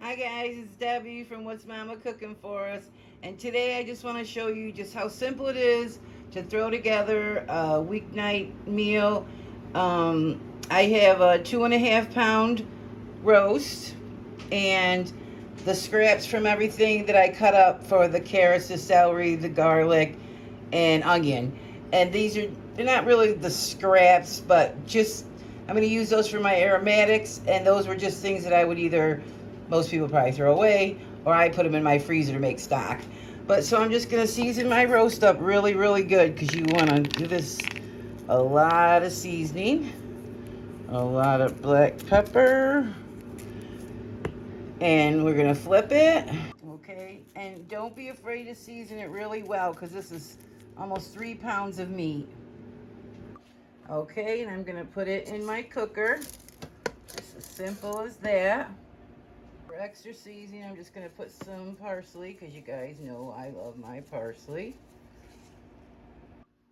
Hi guys, it's Debbie from What's Mama Cooking For Us, and today I just want to show you just how simple it is to throw together a weeknight meal. I have a 2.5 pound roast and the scraps from everything that I cut up for the carrots, the celery, the garlic, and onion. And they're not really the scraps, but just I'm going to use those for my aromatics, and those were just things that I would either, most people probably throw away, or I put them in my freezer to make stock. But so I'm just going to season my roast up really, really good, because you want to do this a lot of seasoning, a lot of black pepper, and we're going to flip it. Okay, and don't be afraid to season it really well, because this is almost 3 pounds of meat. Okay, and I'm going to put it in my cooker. It's as simple as that. For extra seasoning, I'm just going to put some parsley, because you guys know I love my parsley.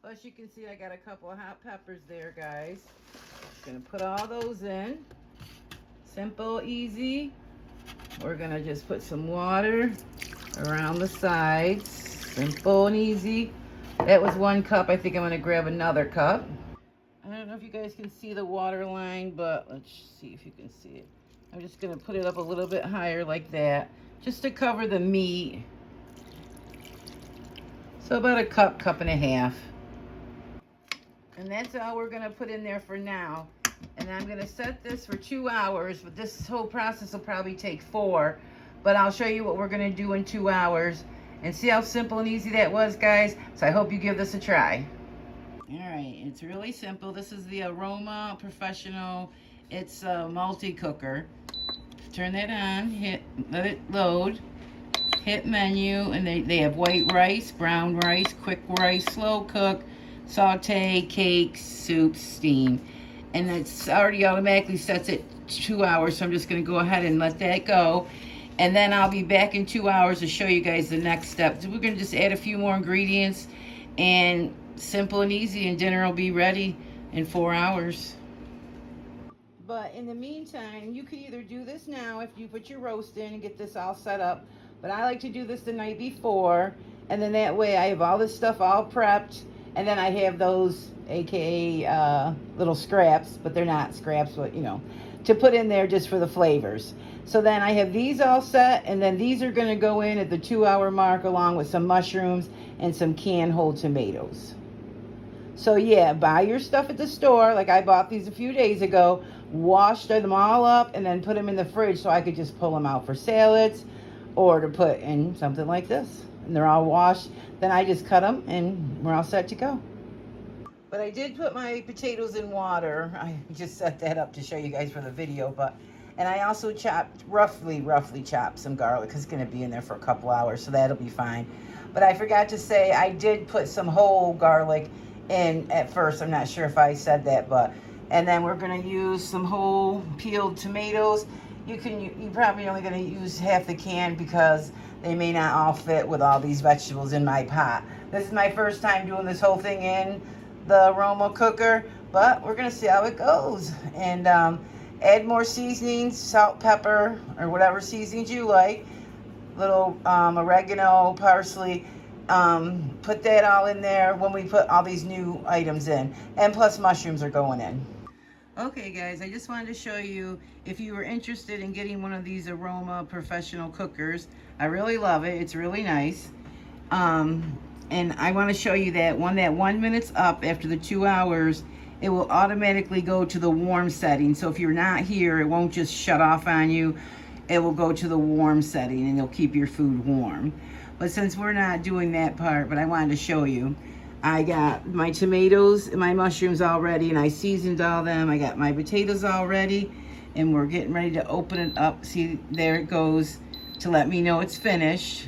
Plus, you can see I got a couple of hot peppers there, guys. Just going to put all those in. Simple, easy. We're going to just put some water around the sides. Simple and easy. That was 1 cup. I think I'm going to grab another cup. I don't know if you guys can see the water line, but let's see if you can see it. I'm just going to put it up a little bit higher like that, just to cover the meat. So about a cup, cup and a half. And that's all we're going to put in there for now. And I'm going to set this for 2 hours, but this whole process will probably take 4. But I'll show you what we're going to do in 2 hours. And see how simple and easy that was, guys? So I hope you give this a try. Alright, it's really simple. This is the Aroma Professional. It's a multi-cooker. Turn that on, let it load, hit menu, and they have white rice, brown rice, quick rice, slow cook, saute, cakes, soups, steam. And it's already automatically sets it 2 hours, so I'm just going to go ahead and let that go. And then I'll be back in 2 hours to show you guys the next step. So we're going to just add a few more ingredients, and simple and easy, and dinner will be ready in 4 hours. But in the meantime, you could either do this now if you put your roast in and get this all set up. But I like to do this the night before, and then that way I have all this stuff all prepped, and then I have those aka little scraps, but they're not scraps, but you know, to put in there just for the flavors. So then I have these all set, and then these are going to go in at the 2 hour mark along with some mushrooms and some canned whole tomatoes. So yeah, buy your stuff at the store. Like I bought these a few days ago, washed them all up, and then put them in the fridge so I could just pull them out for salads or to put in something like this. And they're all washed. Then I just cut them and we're all set to go. But I did put my potatoes in water. I just set that up to show you guys for the video. And I also chopped, roughly chopped some garlic, because it's going to be in there for a couple hours, so that'll be fine. But I forgot to say, I did put some whole garlic in at first. I'm not sure if I said that, and then we're going to use some whole peeled tomatoes. You're probably only going to use half the can, because they may not all fit with all these vegetables in my pot. This is my first time doing this whole thing in the Aroma cooker, but we're going to see how it goes. And add more seasonings, salt, pepper, or whatever seasonings you like. Little oregano, parsley. Put that all in there when we put all these new items in. And plus mushrooms are going in. Okay guys, I just wanted to show you, if you were interested in getting one of these Aroma Professional cookers. I really love it. It's really nice. And I want to show you that 1 minute's up after the 2 hours, it will automatically go to the warm setting. So if you're not here, it won't just shut off on you. It will go to the warm setting, and it'll keep your food warm. But since we're not doing that part, but I wanted to show you, I got my tomatoes and my mushrooms all ready, and I seasoned all them. I got my potatoes all ready, and we're getting ready to open it up. See, there it goes to let me know it's finished.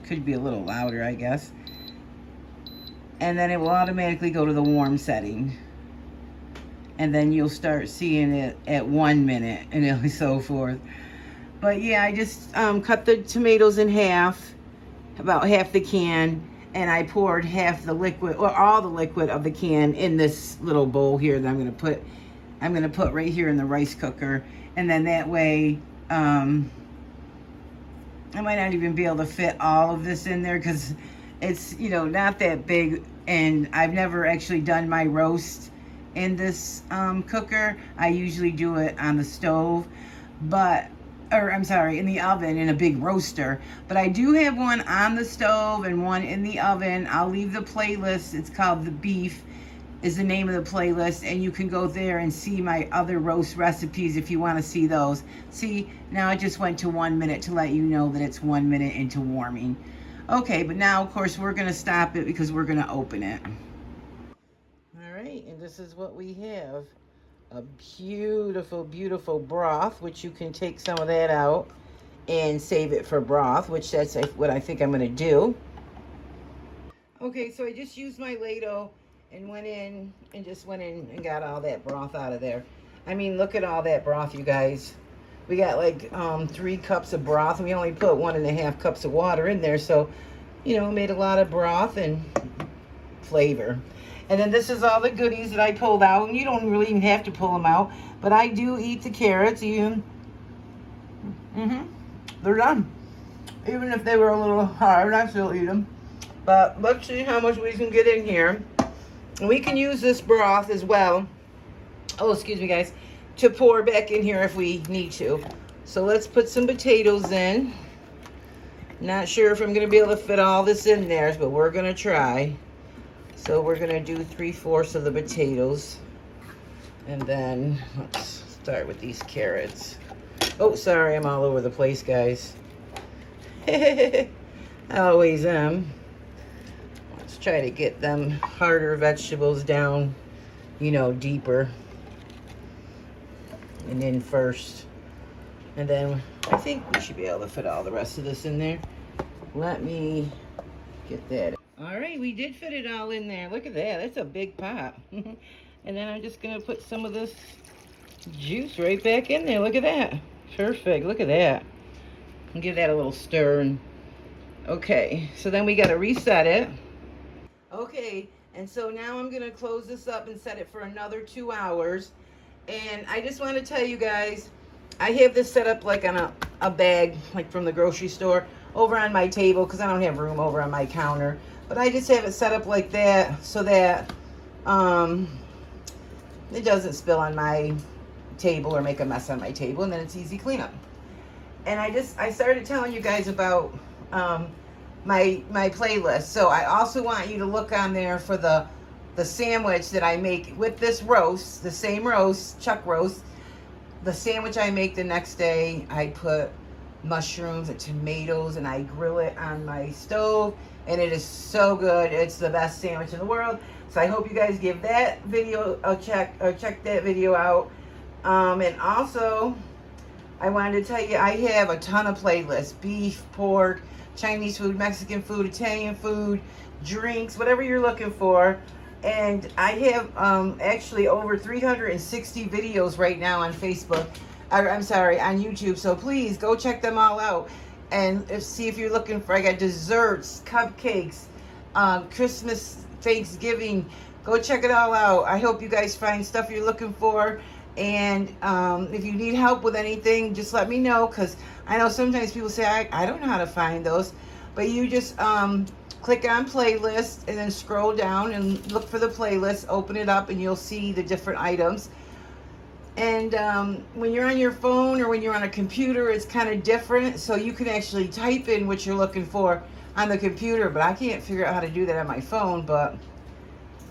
Could be a little louder, I guess. And then it will automatically go to the warm setting. And then you'll start seeing it at 1 minute, and so forth. But yeah, I just cut the tomatoes in half, about half the can, and I poured half the liquid, or all the liquid of the can, in this little bowl here that I'm gonna put right here in the rice cooker. And then that way I might not even be able to fit all of this in there because it's, you know, not that big. And I've never actually done my roast in this cooker. I usually do it on the stove, but, or I'm sorry, in the oven, in a big roaster. But I do have one on the stove and one in the oven. I'll leave the playlist. It's called The Beef is the name of the playlist, and you can go there and see my other roast recipes if you want to see those. See, now it just went to 1 minute to let you know that it's 1 minute into warming. Okay, but now of course we're going to stop it because we're going to open it. All right, and this is what we have. A beautiful, beautiful broth, which you can take some of that out and save it for broth, which that's what I think I'm going to do. Okay, so I just used my ladle and went in and got all that broth out of there. I mean, look at all that broth, you guys. We got like 3 cups of broth, and we only put 1.5 cups of water in there, so, you know, made a lot of broth and flavor. And then this is all the goodies that I pulled out, and you don't really even have to pull them out, but I do eat the carrots. They're done. Even if they were a little hard, I still eat them. But let's see how much we can get in here. And we can use this broth as well. Oh, excuse me, guys. To pour back in here if we need to. So let's put some potatoes in. Not sure if I'm going to be able to fit all this in there, but we're going to try. So we're going to do 3/4 of the potatoes. And then let's start with these carrots. Oh, sorry, I'm all over the place, guys. I always am. Let's try to get them harder vegetables down, you know, deeper. And then first. And then I think we should be able to fit all the rest of this in there. Let me get that. All right, we did fit it all in there. Look at that. That's a big pot. And then I'm just going to put some of this juice right back in there. Look at that. Perfect. Look at that. And give that a little stir. And okay, so then we got to reset it. Okay, and so now I'm going to close this up and set it for another 2 hours. And I just want to tell you guys, I have this set up like on a bag, like from the grocery store, over on my table because I don't have room over on my counter. But I just have it set up like that so that it doesn't spill on my table or make a mess on my table, and then it's easy cleanup. And I started telling you guys about my playlist. So I also want you to look on there for the sandwich that I make with this roast, the same roast, chuck roast. The sandwich I make the next day, I put mushrooms and tomatoes and I grill it on my stove, and it is so good. It's the best sandwich in the world. So I hope you guys give that video a check, or check that video out. And also, I wanted to tell you, I have a ton of playlists: beef, pork, Chinese food, Mexican food, Italian food, drinks, whatever you're looking for. And I have actually over 360 videos right now on Facebook. I'm sorry, on YouTube. So please go check them all out and see if you're looking for. I got desserts, cupcakes, Christmas, Thanksgiving. Go check it all out. I hope you guys find stuff you're looking for. And if you need help with anything, just let me know, because I know sometimes people say, I don't know how to find those. But you just click on playlist and then scroll down and look for the playlist, open it up, and you'll see the different items. And when you're on your phone or when you're on a computer, it's kind of different. So you can actually type in what you're looking for on the computer, but I can't figure out how to do that on my phone.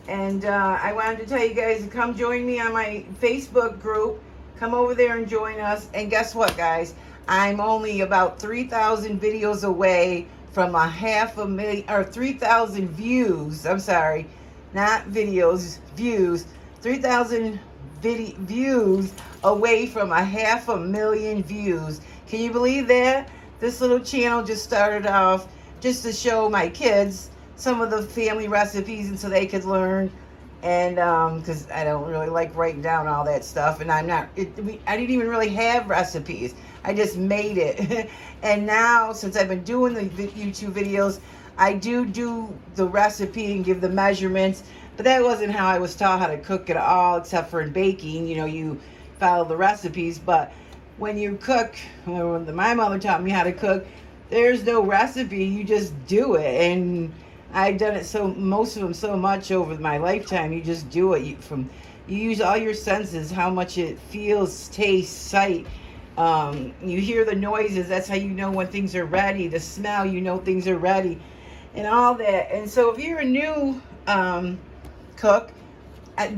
And I wanted to tell you guys to come join me on my Facebook group. Come over there and join us. And guess what, guys? I'm only about 3,000 videos away from 500,000, or 3,000 views. I'm sorry, not videos, views. 3,000 views away from 500,000 views. Can you believe that? This little channel just started off just to show my kids some of the family recipes, and so they could learn. And because I don't really like writing down all that stuff, and I didn't even really have recipes. I just made it. And now, since I've been doing the YouTube videos, I do the recipe and give the measurements. But that wasn't how I was taught how to cook at all, except for in baking. You know, you follow the recipes. But when you cook, when my mother taught me how to cook, There's no recipe. You just do it. And I've done it most of them so much over my lifetime. You just do it. You use all your senses, how much it feels, taste, sight. You hear the noises. That's how you know when things are ready. The smell, you know things are ready, and all that. And so if you're a new cook,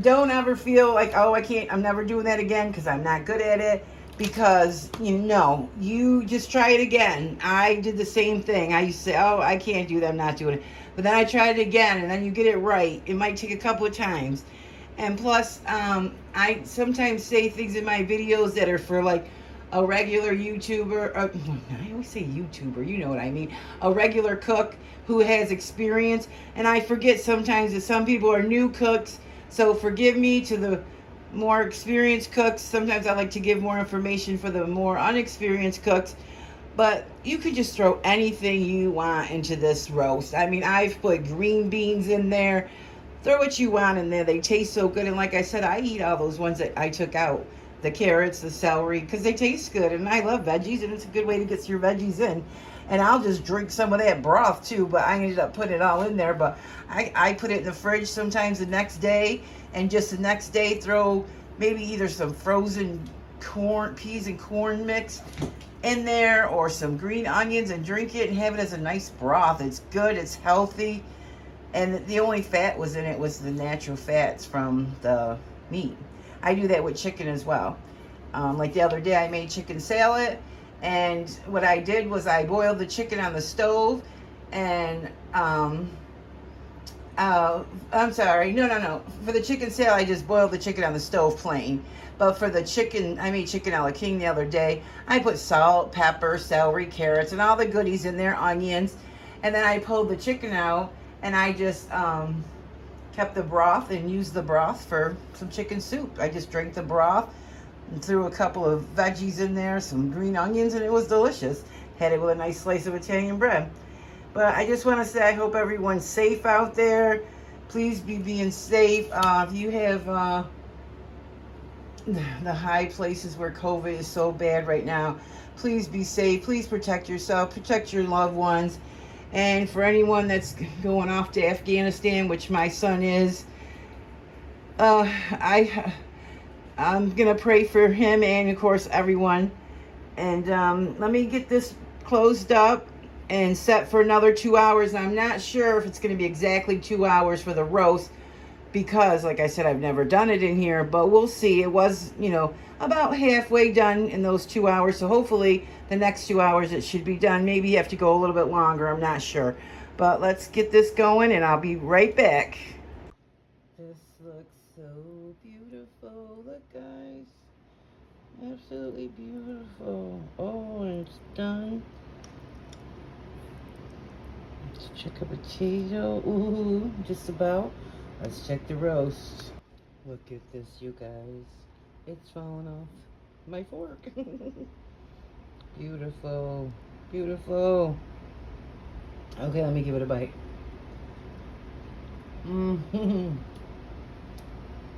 don't ever feel like, oh, I'm never doing that again because I'm not good at it. Because, you just try it again. I did the same thing. I used to say, oh, I can't do that, I'm not doing it. But then I tried it again, and then you get it right. It might take a couple of times. And plus, I sometimes say things in my videos that are for like a regular YouTuber. I always say YouTuber, you know what I mean. A regular cook who has experience. And I forget sometimes that some people are new cooks. So forgive me to the more experienced cooks. Sometimes I like to give more information for the more unexperienced cooks. But you could just throw anything you want into this roast. I mean, I've put green beans in there. Throw what you want in there. They taste so good. And like I said, I eat all those ones that I took out. The carrots, the celery, because they taste good. And I love veggies, and it's a good way to get your veggies in. And I'll just drink some of that broth too, but I ended up putting it all in there. But I put it in the fridge sometimes the next day, and just the next day throw maybe either some frozen peas and corn mix in there, or some green onions, and drink it and have it as a nice broth. It's good, it's healthy, and the only fat was in it was the natural fats from the meat. I do that with chicken as well. Like the other day I made chicken salad, and what I did was I boiled the chicken on the stove, and I'm sorry, no. For the chicken salad, I just boiled the chicken on the stove plain. But for the chicken, I made chicken a la king the other day. I put salt, pepper, celery, carrots, and all the goodies in there, onions. And then I pulled the chicken out, and I just kept the broth and used the broth for some chicken soup. I just drank the broth and threw a couple of veggies in there, some green onions, and it was delicious. Had it with a nice slice of Italian bread. But I just want to say I hope everyone's safe out there. Please be being safe. If you have the high places where COVID is so bad right now, please be safe. Please protect yourself, protect your loved ones. And for anyone that's going off to Afghanistan, which my son is, I'm going to pray for him and, of course, everyone. And let me get this closed up and set for another 2 hours. I'm not sure if it's going to be exactly 2 hours for the roast because, like I said, I've never done it in here, but we'll see. It was, about halfway done in those 2 hours. So hopefully the next 2 hours it should be done. Maybe you have to go a little bit longer. I'm not sure. But let's get this going, and I'll be right back. This looks so beautiful. Look, guys. Absolutely beautiful. Oh, and it's done. Let's check a potato. Ooh, just about. Let's check the roast. Look at this, you guys. It's falling off my fork. Beautiful. Beautiful. Okay, let me give it a bite. Mm-hmm.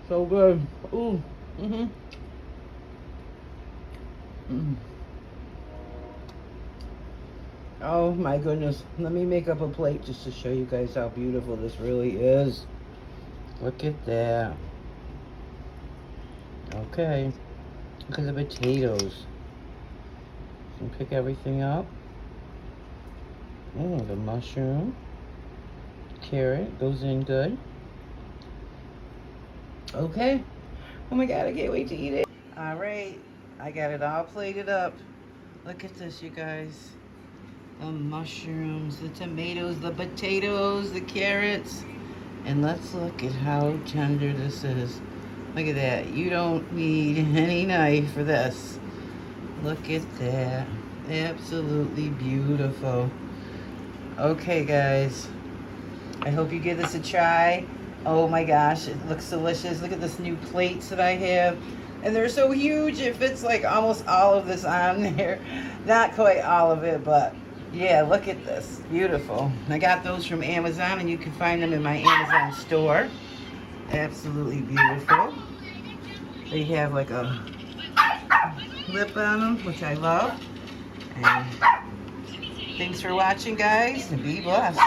So good. Ooh. Mm-hmm. Mm. Oh my goodness. Let me make up a plate just to show you guys how beautiful this really is. Look at that. Okay. Look at the potatoes. So pick everything up. The mushroom. Carrot goes in good. Okay. Oh my God, I can't wait to eat it. All right. I got it all plated up. Look at this, you guys. The mushrooms, the tomatoes, the potatoes, the carrots. And let's look at how tender this is. Look at that. You don't need any knife for this. Look at that. Absolutely beautiful. Okay, guys. I hope you give this a try. Oh my gosh, it looks delicious. Look at this new plates that I have. And they're so huge, it fits like almost all of this on there. Not quite all of it, but yeah, look at this. Beautiful. I got those from Amazon, and you can find them in my Amazon store. Absolutely beautiful. They have like a lip on them, which I love. And Thanks for watching, guys, and be blessed.